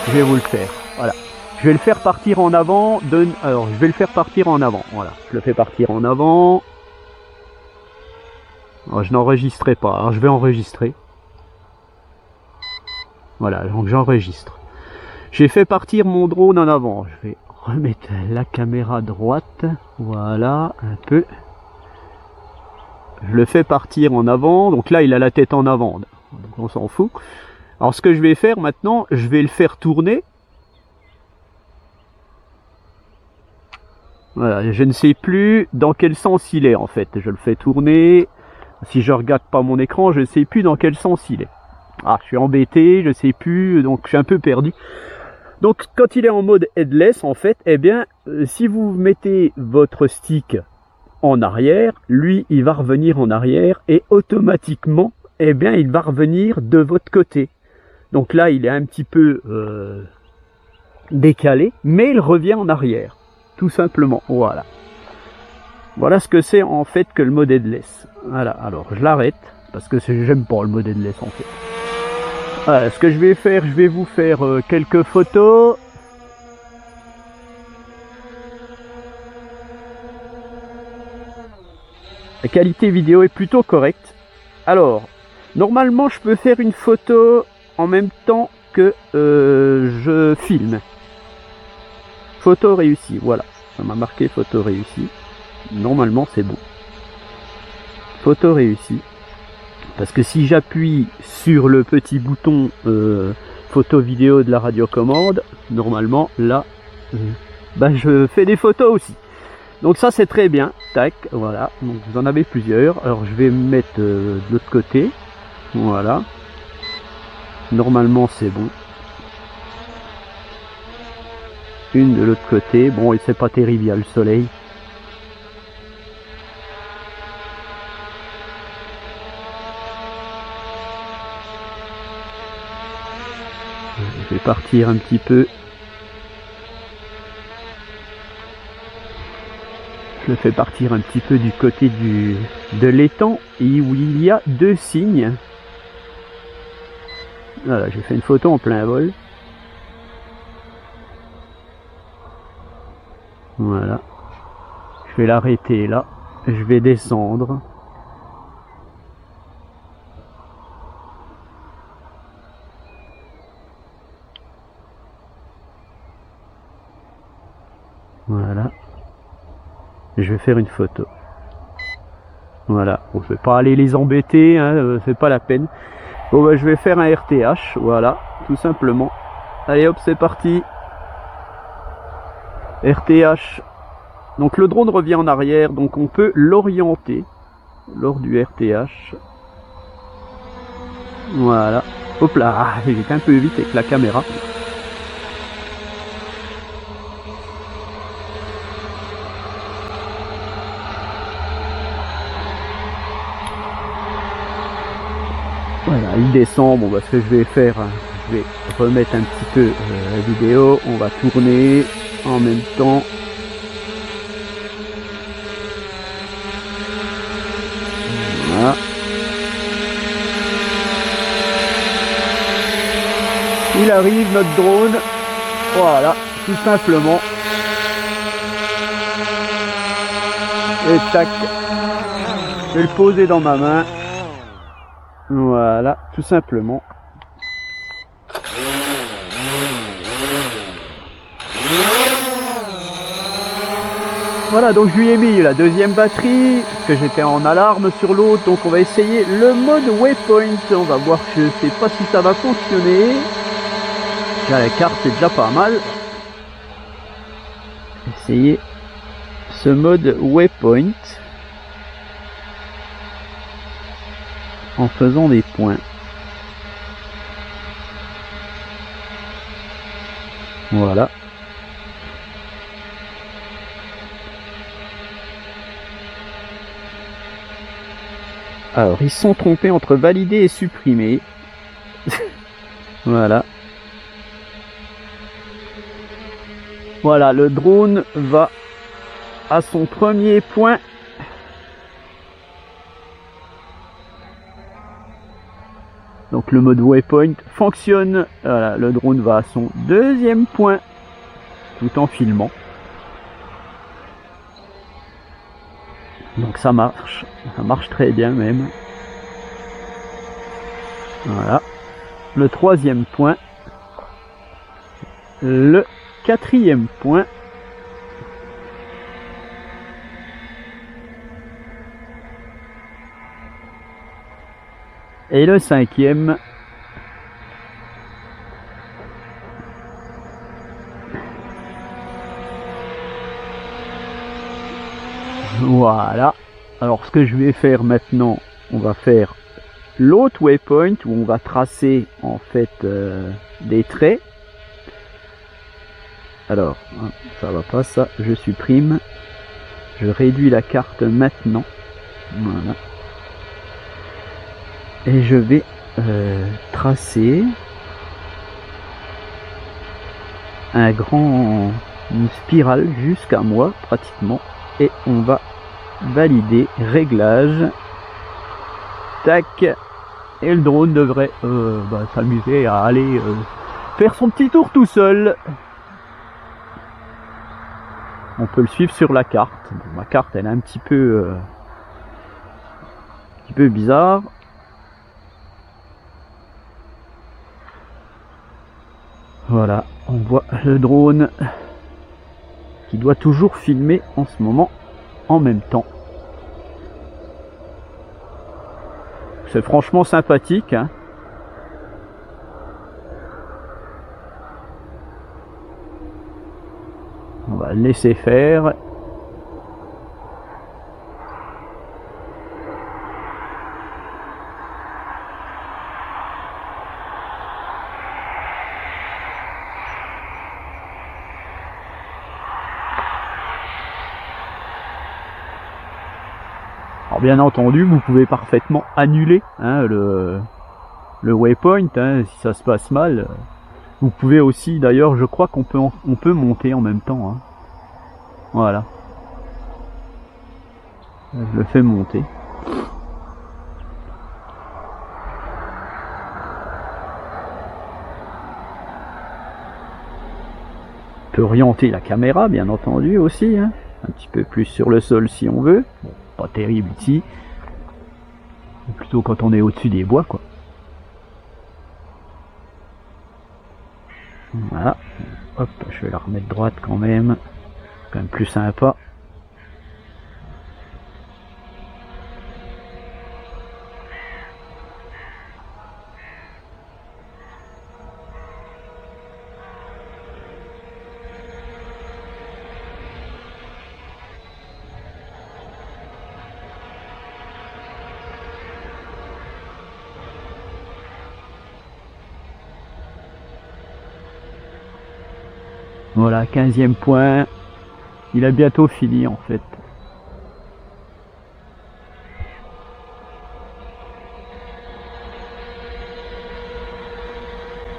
Je vais vous le faire. Voilà. Je vais le faire partir en avant. Alors, je vais le faire partir en avant. Voilà. Je le fais partir en avant. Alors, je n'enregistrerai pas. Alors, je vais enregistrer. Voilà, donc j'enregistre. J'ai fait partir mon drone en avant. Je vais remettre la caméra droite. Voilà, un peu. Je le fais partir en avant. Donc là, il a la tête en avant. Donc on s'en fout. Alors ce que je vais faire maintenant, je vais le faire tourner. Voilà, je ne sais plus dans quel sens il est en fait. Je le fais tourner. Si je regarde pas mon écran, je ne sais plus dans quel sens il est. Ah, je suis embêté, je sais plus, donc je suis un peu perdu. Donc quand il est en mode headless, en fait, eh bien, si vous mettez votre stick en arrière, lui, il va revenir en arrière et automatiquement, eh bien, il va revenir de votre côté. Donc là, il est un petit peu décalé, mais il revient en arrière, tout simplement. Voilà. Voilà ce que c'est en fait que le mode headless. Voilà, alors je l'arrête, parce que j'aime pas le mode headless en fait. Voilà, ce que je vais faire, je vais vous faire quelques photos. La qualité vidéo est plutôt correcte. Alors, normalement je peux faire une photo en même temps que je filme. Photo réussie, voilà. Ça m'a marqué photo réussie. Normalement c'est bon. Photo réussie. Parce que si j'appuie sur le petit bouton photo vidéo de la radiocommande, normalement là, bah, je fais des photos aussi. Donc ça c'est très bien. Tac, voilà. Donc vous en avez plusieurs. Alors je vais me mettre de l'autre côté. Voilà. Normalement c'est bon. Une de l'autre côté. Bon, et c'est pas terrible, il y a le soleil. Je vais partir un petit peu. Je le fais partir un petit peu du côté de l'étang où il y a deux cygnes. Voilà, j'ai fait une photo en plein vol. Voilà. Je vais l'arrêter là. Je vais descendre. Voilà. Je vais faire une photo. Voilà. Bon, je vais pas aller les embêter, hein, c'est pas la peine. Bon, bah, je vais faire un RTH. Voilà, tout simplement. Allez hop, c'est parti. RTH. Donc le drone revient en arrière, donc on peut l'orienter lors du RTH. Voilà. Hop là, j'étais un peu vite avec la caméra. Voilà, il descend. Bon, bah, ce que je vais faire, je vais remettre un petit peu la vidéo. On va tourner en même temps. Voilà. Il arrive notre drone. Voilà, tout simplement. Et tac. Je vais le poser dans ma main. Voilà, tout simplement. Voilà, donc je lui ai mis la deuxième batterie, parce que j'étais en alarme sur l'autre, donc on va essayer le mode waypoint. On va voir, je sais pas si ça va fonctionner. Déjà la carte c'est déjà pas mal. Essayer ce mode waypoint en faisant des points. Voilà. Alors, ils se sont trompés entre valider et supprimer. Voilà. Voilà, le drone va à son premier point. Donc le mode waypoint fonctionne. Voilà, le drone va à son deuxième point tout en filmant. Donc ça marche très bien même. Voilà. Le troisième point. Le quatrième point. Et le cinquième. Voilà. Alors ce que je vais faire maintenant, on va faire l'autre waypoint où on va tracer en fait des traits. Alors, ça va pas ça, je supprime. Je réduis la carte maintenant. Voilà. Et je vais tracer une spirale jusqu'à moi pratiquement. Et on va valider réglage. Tac. Et le drone devrait s'amuser à aller faire son petit tour tout seul. On peut le suivre sur la carte. Bon, ma carte elle est un petit peu bizarre. Voilà, on voit le drone qui doit toujours filmer en ce moment en même temps. C'est franchement sympathique, hein. On va le laisser faire. Alors bien entendu, vous pouvez parfaitement annuler le waypoint si ça se passe mal. Vous pouvez aussi, d'ailleurs, je crois qu'on peut monter en même temps. Hein. Voilà. Je le fais monter. On peut orienter la caméra, bien entendu, aussi. Hein. Un petit peu plus sur le sol si on veut. Bon, pas terrible ici. Plutôt quand on est au-dessus des bois, quoi. Voilà. Hop, je vais la remettre droite quand même. Quand même plus sympa. Voilà, 15e point. Il a bientôt fini en fait.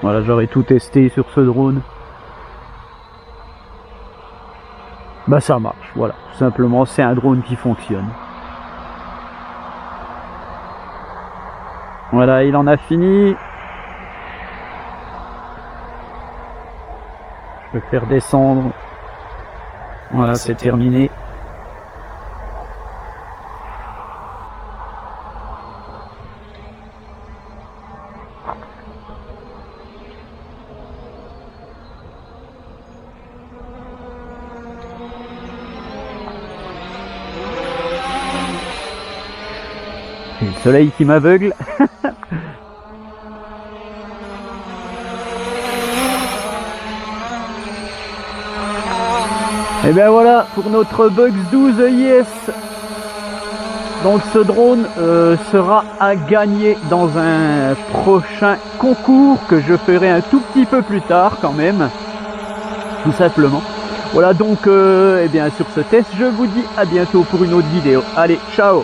Voilà, j'aurais tout testé sur ce drone. Bah ça marche, voilà. Tout simplement, c'est un drone qui fonctionne. Voilà, il en a fini. Je peux faire descendre. Voilà, c'est terminé. C'est le soleil qui m'aveugle. Et bien voilà pour notre Bugs 12 IS. Donc ce drone sera à gagner dans un prochain concours que je ferai un tout petit peu plus tard quand même. Tout simplement. Voilà donc et bien sur ce test je vous dis à bientôt pour une autre vidéo. Allez, ciao!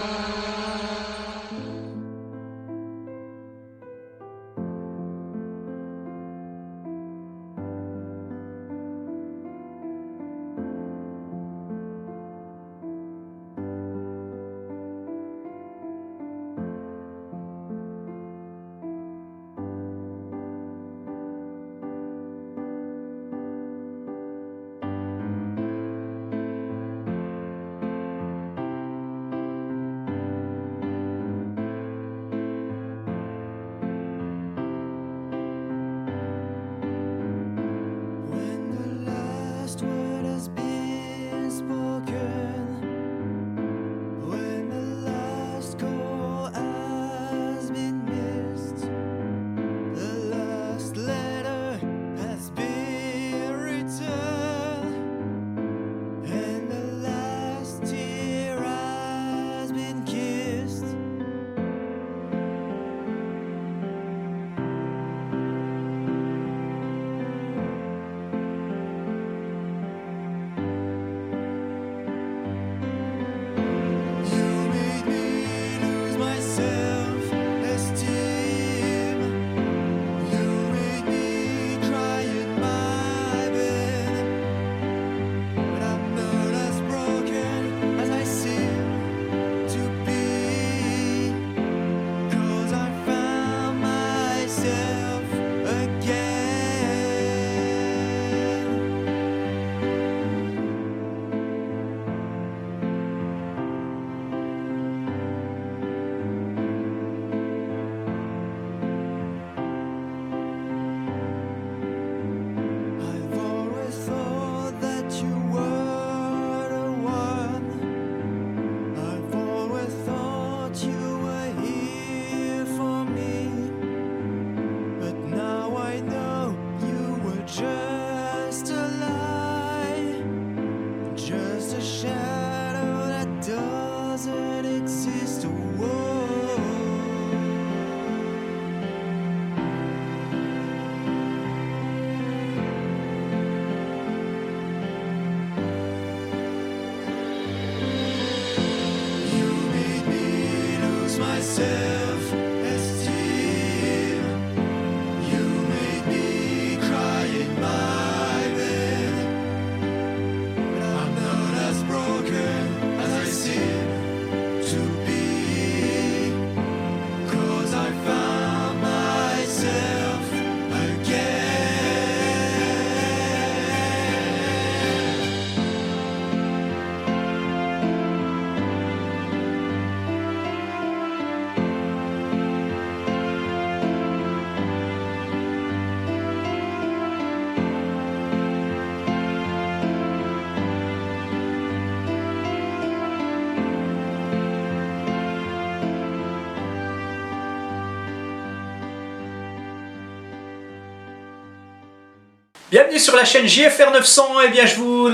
Bienvenue sur la chaîne JFR 900. Eh bien, je vous...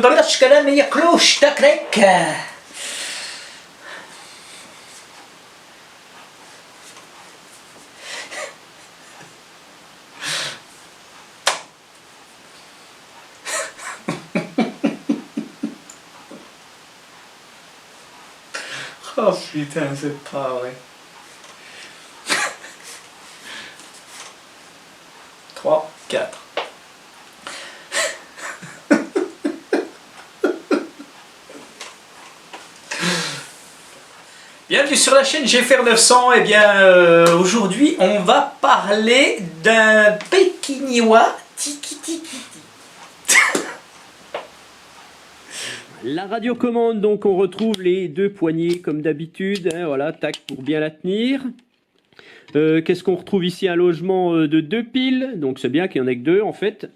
Oh putain, c'est pas vrai. 3, 4. Bienvenue sur la chaîne GFR 900. Eh bien, aujourd'hui, on va parler d'un Pékinois tiki tiki. La radiocommande, donc on retrouve les deux poignées comme d'habitude, hein, voilà, tac, pour bien la tenir. Qu'est-ce qu'on retrouve ici? Un logement de 2 piles, donc c'est bien qu'il n'y en ait que 2 en fait.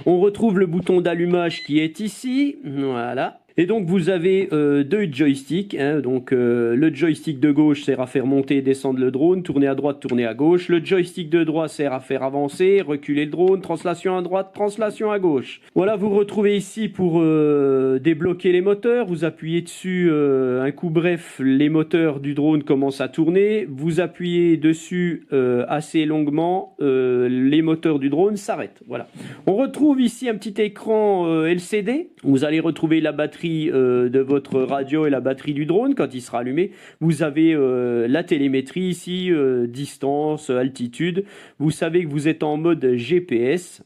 On retrouve le bouton d'allumage qui est ici, voilà. Et donc vous avez 2 joysticks, hein, donc le joystick de gauche sert à faire monter et descendre le drone, tourner à droite, tourner à gauche. Le joystick de droite sert à faire avancer, reculer le drone, translation à droite, translation à gauche. Voilà, vous retrouvez ici pour débloquer les moteurs, vous appuyez dessus un coup bref, les moteurs du drone commencent à tourner, vous appuyez dessus assez longuement, les moteurs du drone s'arrêtent. Voilà. On retrouve ici un petit écran LCD, vous allez retrouver la batterie de votre radio et la batterie du drone quand il sera allumé. Vous avez la télémétrie ici, distance, altitude. Vous savez que vous êtes en mode GPS.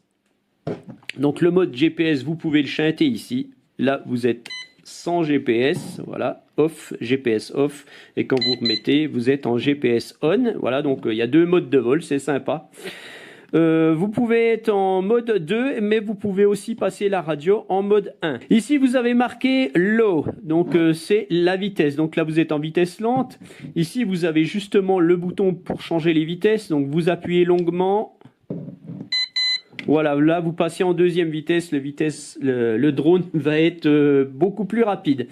Donc le mode GPS, vous pouvez le chanter ici. Là, vous êtes sans GPS, voilà, off, GPS off. Et quand vous remettez, vous êtes en GPS on. Voilà, donc il y a 2 modes de vol, c'est sympa. Vous pouvez être en mode 2, mais vous pouvez aussi passer la radio en mode 1. Ici, vous avez marqué low, donc c'est la vitesse. Donc là, vous êtes en vitesse lente. Ici, vous avez justement le bouton pour changer les vitesses. Donc vous appuyez longuement. Voilà, là, vous passez en 2e vitesse. Le drone va être beaucoup plus rapide.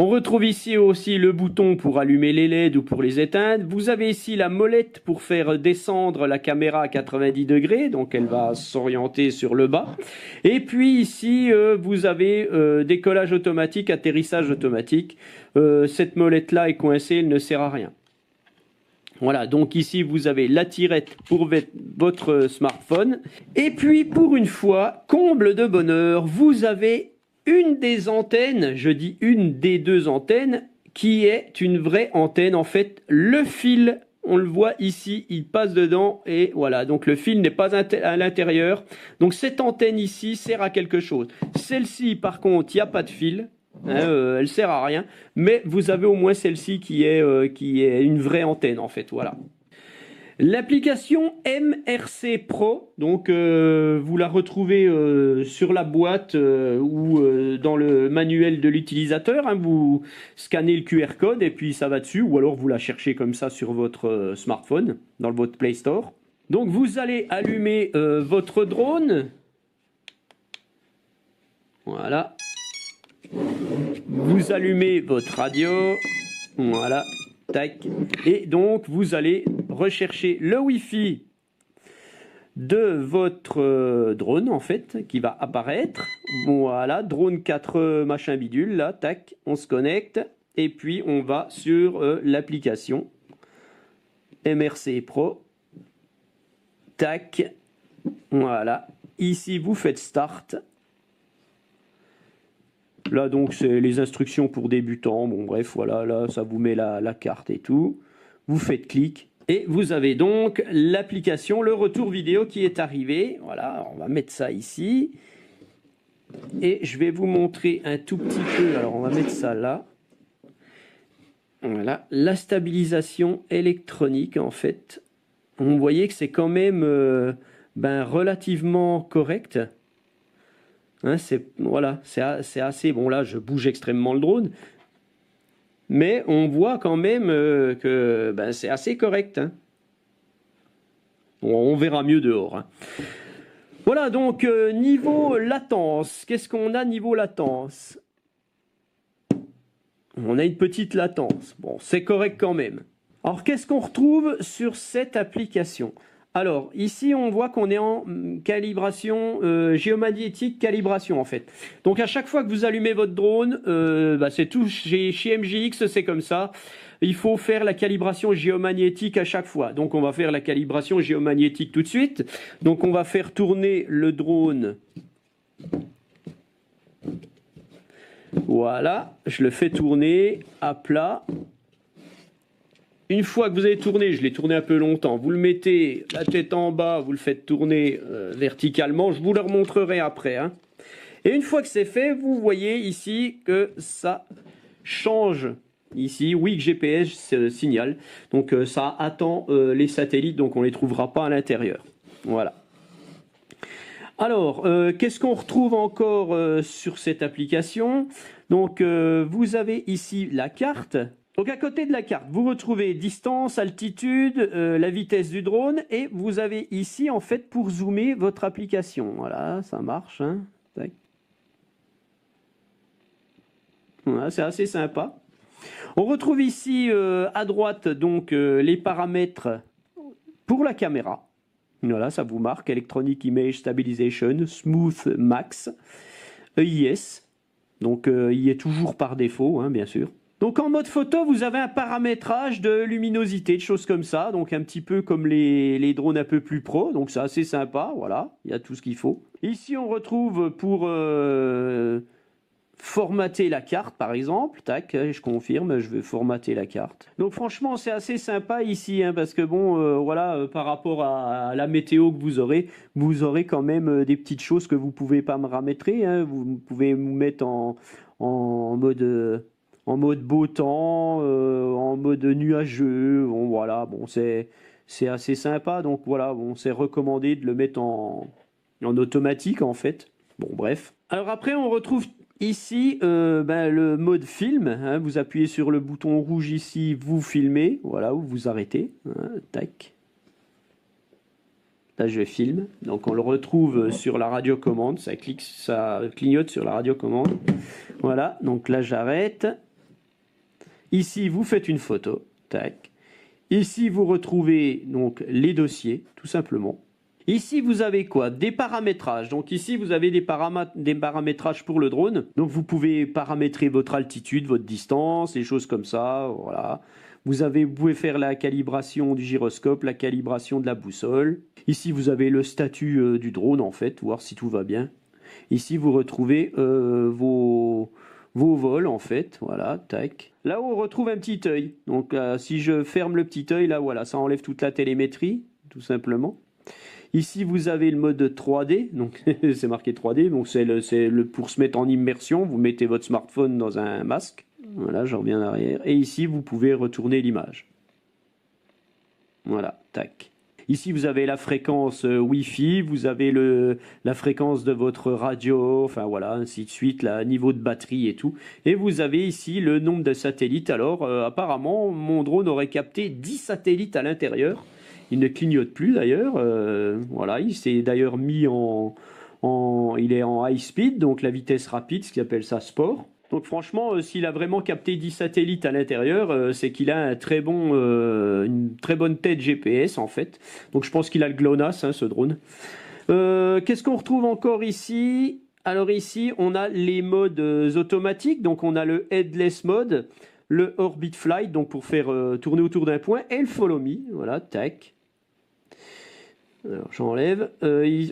On retrouve ici aussi le bouton pour allumer les LED ou pour les éteindre. Vous avez ici la molette pour faire descendre la caméra à 90 degrés, donc elle va s'orienter sur le bas. Et puis ici, vous avez décollage automatique, atterrissage automatique. Cette molette-là est coincée, elle ne sert à rien. Voilà, donc ici vous avez la tirette pour votre smartphone. Et puis pour une fois, comble de bonheur, vous avez une des antennes, je dis une des 2 antennes, qui est une vraie antenne. En fait, le fil, on le voit ici, il passe dedans et voilà. Donc le fil n'est pas à l'intérieur. Donc cette antenne ici sert à quelque chose. Celle-ci, par contre, il n'y a pas de fil. Hein, elle sert à rien. Mais vous avez au moins celle-ci qui est une vraie antenne en fait. Voilà. L'application MRC Pro, donc vous la retrouvez sur la boîte ou dans le manuel de l'utilisateur. Hein, vous scannez le QR code et puis ça va dessus, ou alors vous la cherchez comme ça sur votre smartphone, dans votre Play Store. Donc vous allez allumer votre drone. Voilà. Vous allumez votre radio. Voilà. Tac. Et donc vous allez rechercher le Wi-Fi de votre drone en fait qui va apparaître. Voilà, drone 4 machin bidule là, tac, on se connecte et puis on va sur l'application MRC Pro. Tac. Voilà. Ici vous faites start. Là, donc, c'est les instructions pour débutants. Bon, bref, voilà, là, ça vous met la carte et tout. Vous faites clic. Et vous avez donc l'application, le retour vidéo qui est arrivé. Voilà, on va mettre ça ici. Et je vais vous montrer un tout petit peu. Alors, on va mettre ça là. Voilà, la stabilisation électronique, en fait. Vous voyez que c'est quand même relativement correct. Hein, voilà, c'est assez... Bon, là, je bouge extrêmement le drone. Mais on voit quand même que c'est assez correct. Hein. Bon, on verra mieux dehors. Hein. Voilà, donc, niveau latence. Qu'est-ce qu'on a niveau latence? On a une petite latence. Bon, c'est correct quand même. Alors, qu'est-ce qu'on retrouve sur cette application? Alors, ici, on voit qu'on est en calibration géomagnétique, calibration en fait. Donc, à chaque fois que vous allumez votre drone, c'est tout chez MJX, c'est comme ça. Il faut faire la calibration géomagnétique à chaque fois. Donc, on va faire la calibration géomagnétique tout de suite. Donc, on va faire tourner le drone. Voilà, je le fais tourner à plat. Une fois que vous avez tourné, je l'ai tourné un peu longtemps, vous le mettez la tête en bas, vous le faites tourner verticalement, je vous le remontrerai après. Hein. Et une fois que c'est fait, vous voyez ici que ça change. Ici, oui, que GPS signale. Donc ça attend les satellites, donc on ne les trouvera pas à l'intérieur. Voilà. Alors, qu'est-ce qu'on retrouve encore sur cette application? Donc, vous avez ici la carte. Donc, à côté de la carte, vous retrouvez distance, altitude, la vitesse du drone, et vous avez ici, en fait, pour zoomer votre application. Voilà, ça marche. Hein. Tac. Voilà, c'est assez sympa. On retrouve ici, à droite, donc, les paramètres pour la caméra. Voilà, ça vous marque Electronic Image Stabilization, Smooth Max, EIS. Donc, il est toujours par défaut, hein, bien sûr. Donc, en mode photo, vous avez un paramétrage de luminosité, de choses comme ça. Donc, un petit peu comme les drones un peu plus pro. Donc, c'est assez sympa, voilà. Il y a tout ce qu'il faut. Ici, on retrouve pour formater la carte, par exemple. Tac, je confirme, je veux formater la carte. Donc franchement, c'est assez sympa ici, hein, parce que bon, voilà, par rapport à la météo que vous aurez quand même des petites choses que vous pouvez pas me paramétrer. Hein. Vous pouvez vous mettre en mode beau temps, en mode nuageux. Bon, voilà, bon, c'est assez sympa. Donc voilà, bon, c'est recommandé de le mettre en automatique en fait. Bon, bref. Alors après, on retrouve ici, le mode film, hein, vous appuyez sur le bouton rouge ici, vous filmez, voilà, ou vous arrêtez, hein, tac. Là, je filme, donc on le retrouve sur la radiocommande, ça clignote sur la radiocommande. Voilà, donc là, j'arrête. Ici, vous faites une photo, tac. Ici, vous retrouvez donc les dossiers, tout simplement. Ici, vous avez quoi? Des paramétrages. Donc ici, vous avez des paramétrages pour le drone. Donc vous pouvez paramétrer votre altitude, votre distance, des choses comme ça. Voilà. Vous pouvez faire la calibration du gyroscope, la calibration de la boussole. Ici, vous avez le statut du drone, en fait, voir si tout va bien. Ici, vous retrouvez vos vols, en fait. Voilà, tac. Là, on retrouve un petit œil. Donc si je ferme le petit œil, là, voilà, ça enlève toute la télémétrie, tout simplement. Ici, vous avez le mode 3D, donc c'est marqué 3D, donc c'est pour se mettre en immersion, vous mettez votre smartphone dans un masque, voilà, je reviens en arrière, et ici, vous pouvez retourner l'image. Voilà, tac. Ici, vous avez la fréquence Wi-Fi, vous avez la fréquence de votre radio, enfin voilà, ainsi de suite, le niveau de batterie et tout. Et vous avez ici le nombre de satellites. Alors, apparemment, mon drone aurait capté 10 satellites à l'intérieur. Il ne clignote plus d'ailleurs. Voilà, il s'est d'ailleurs mis il est en high speed, donc la vitesse rapide, ce qu'ils appellent ça sport. Donc franchement, s'il a vraiment capté 10 satellites à l'intérieur, c'est qu'il a une très bonne tête GPS en fait. Donc je pense qu'il a le GLONASS, hein, ce drone. Qu'est-ce qu'on retrouve encore ici? Alors ici, on a les modes automatiques. Donc on a le Headless Mode, le Orbit Flight, donc pour faire tourner autour d'un point, et le Follow Me. Voilà, tac. Alors j'enlève.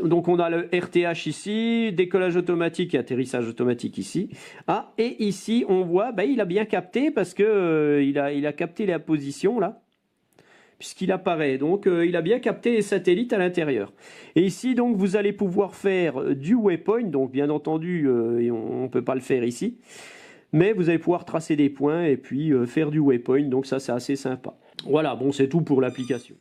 Donc on a le RTH ici, décollage automatique et atterrissage automatique ici. Ah, et ici on voit, il a bien capté parce que il a capté la position là, puisqu'il apparaît. Donc il a bien capté les satellites à l'intérieur. Et ici donc vous allez pouvoir faire du waypoint. Donc bien entendu, on peut pas le faire ici. Mais vous allez pouvoir tracer des points et puis faire du waypoint. Donc ça c'est assez sympa. Voilà, bon c'est tout pour l'application.